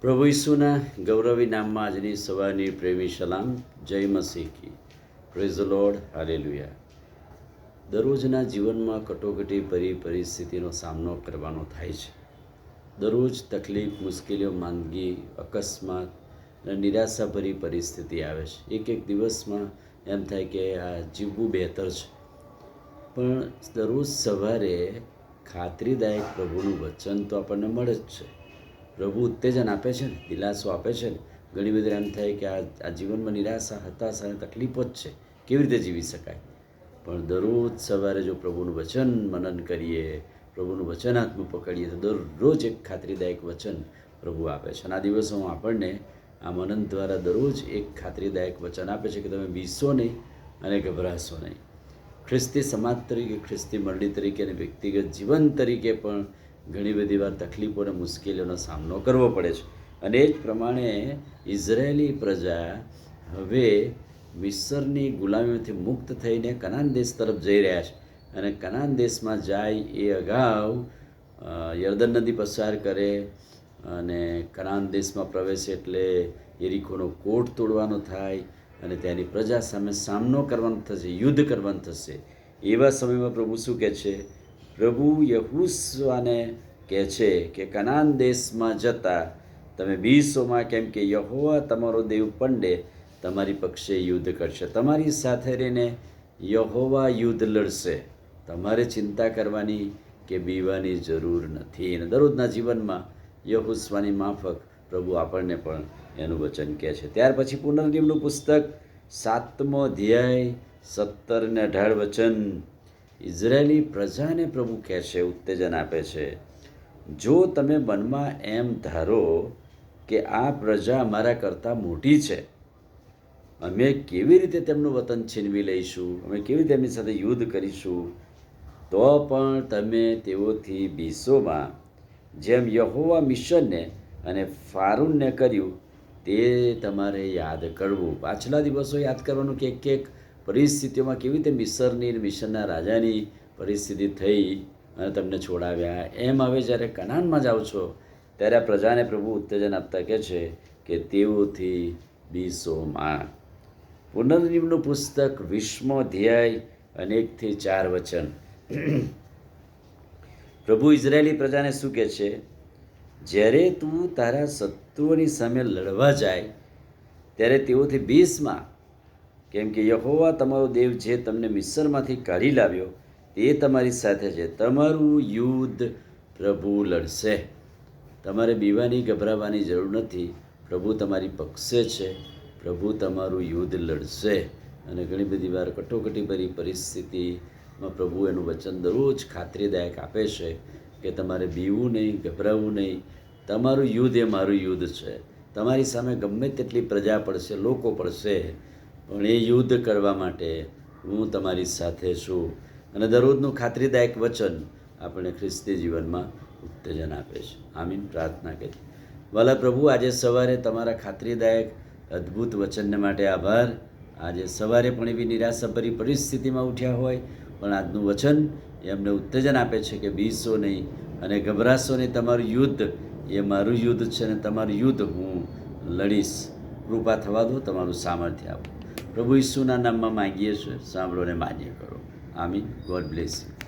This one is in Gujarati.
પ્રભુ ઈસુના ગૌરવી નામમાં આજની સવારની પ્રેમી સલામ. જય મસીહ કી. Praise the lord. હાલેલુયા. દરરોજના જીવનમાં કટોકટી ભરી પરિસ્થિતિનો સામનો કરવાનો થાય છે. દરરોજ તકલીફ, મુશ્કેલીઓ, માંદગી, અકસ્માત અને નિરાશાભરી પરિસ્થિતિ આવે છે. એક દિવસમાં એમ થાય કે આ જીવવું બહેતર છે. પણ દરરોજ સવારે ખાતરીદાયક પ્રભુનું વચન તો આપણને મળે જ છે. પ્રભુ ઉત્તેજન આપે છે ને, દિલાસો આપે છે ને. ઘણી બધી એમ થાય કે આ જીવનમાં નિરાશા, હતાશા અને તકલીફો જ છે, કેવી રીતે જીવી શકાય. પણ દરરોજ સવારે જો પ્રભુનું વચન મનન કરીએ, પ્રભુનું વચન હાથમાં પકડીએ તો દરરોજ એક ખાતરીદાયક વચન પ્રભુ આપે છે. અને આ દિવસોમાં આપણને આ મનન દ્વારા દરરોજ એક ખાતરીદાયક વચન આપે છે કે તમે બીસો નહીં અને ગભરાશો નહીં. ખ્રિસ્તી સમાજ તરીકે, ખ્રિસ્તી મંડળી તરીકે અને વ્યક્તિગત જીવન તરીકે પણ ઘણી બધી વાર તકલીફો અને મુશ્કેલીઓનો સામનો કરવો પડે છે. અને એ જ પ્રમાણે ઇઝરાયેલી પ્રજા હવે મિસરની ગુલામીમાંથી મુક્ત થઈને કનાન દેશ તરફ જઈ રહ્યા છે. અને કનાન દેશમાં જાય એ અગાઉ યર્દન નદી પસાર કરે અને કનાન દેશમાં પ્રવેશે એટલે યરીખોનો કોટ તોડવાનો થાય અને ત્યાંની પ્રજા સામે સામનો કરવાનો થશે, યુદ્ધ કરવાનું થશે. એવા સમયમાં પ્રભુ શું કહે છે? પ્રભુ યહોશુઆને કહે છે કે કનાન દેશમાં જતા તમે બીસોમાં, કેમ કે યહોવા તમારો દેવ પંડે તમારી પક્ષે યુદ્ધ કરશે. તમારી સાથે રહીને યહોવા યુદ્ધ લડશે. તમારે ચિંતા કરવાની કે બીવાની જરૂર નથી. અને દરરોજના જીવનમાં યહોશુઆની માફક પ્રભુ આપણને પણ એનું વચન કહે છે. ત્યાર પછી પુનર્નિયમનું પુસ્તક 7મો અધ્યાય 17 અને 18 વચન ઇઝરાયેલી પ્રજાને પ્રભુ કહે છે, ઉત્તેજન આપે છે. જો તમે મનમાં એમ ધારો કે આ પ્રજા અમારા કરતાં મોટી છે, અમે કેવી રીતે તેમનું વતન છીનવી લઈશું, અમે કેવી રીતે એમની સાથે યુદ્ધ કરીશું, તો પણ તમે તેઓથી બીસોમાં, જેમ યહોવા મિશનને અને ફારૂનને કર્યું તે તમારે યાદ કરવું. પાછલા દિવસો યાદ કરવાનું કે એક પરિસ્થિતિઓમાં કેવી રીતે મિસરની, મિશનના રાજાની પરિસ્થિતિ થઈ અને તમને છોડાવ્યા. એમ હવે જ્યારે કનાનમાં જાઓ છો ત્યારે આ પ્રજાને પ્રભુ ઉત્તેજન આપતા કહે છે કે તેઓથી બીસોમાં. પુનર્નિયમનું પુસ્તક 20મો અધ્યાય 1-4 વચન પ્રભુ ઇઝરાયેલી પ્રજાને શું કહે છે? જ્યારે તું તારા શત્રુઓની સામે લડવા જાય ત્યારે તેઓથી બીસમાં, કેમ કે યહોવા તમારો દેવ જે તમને મિસરમાંથી કાઢી લાવ્યો તે તમારી સાથે છે. તમારું યુદ્ધ પ્રભુ લડશે. તમારે બીવાની, ગભરાવાની જરૂર નથી. પ્રભુ તમારી પક્ષે છે. પ્રભુ તમારું યુદ્ધ લડશે. અને ઘણી બધી વાર કટોકટીભરી પરિસ્થિતિમાં પ્રભુ એનું વચન દરરોજ ખાતરીદાયક આપે છે કે તમારે બીવું નહીં, ગભરાવું નહીં. તમારું યુદ્ધ એ મારું યુદ્ધ છે. તમારી સામે ગમે તેટલી પ્રજા પડશે, લોકો પડશે, પણ એ યુદ્ધ કરવા માટે હું તમારી સાથે છું. અને દરરોજનું ખાતરીદાયક વચન આપણે ખ્રિસ્તી જીવનમાં ઉત્તેજન આપે છે. આમીન. પ્રાર્થના કરીએ. વાલા પ્રભુ, આજે સવારે તમારા ખાતરીદાયક અદ્ભુત વચનને માટે આભાર. આજે સવારે પણ એવી નિરાશાભરી પરિસ્થિતિમાં ઉઠ્યા હોય પણ આજનું વચન એમને ઉત્તેજન આપે છે કે બીસો નહીં અને ગભરાશો નહીં. તમારું યુદ્ધ એ મારું યુદ્ધ છે અને તમારું યુદ્ધ હું લડીશ. કૃપા થવા દો, તમારું સામર્થ્ય આપો. પ્રભુ ઈસુના નામમાં માંગીએ છીએ, સાંભળો ને માન્ય કરો. આમીન. God bless you.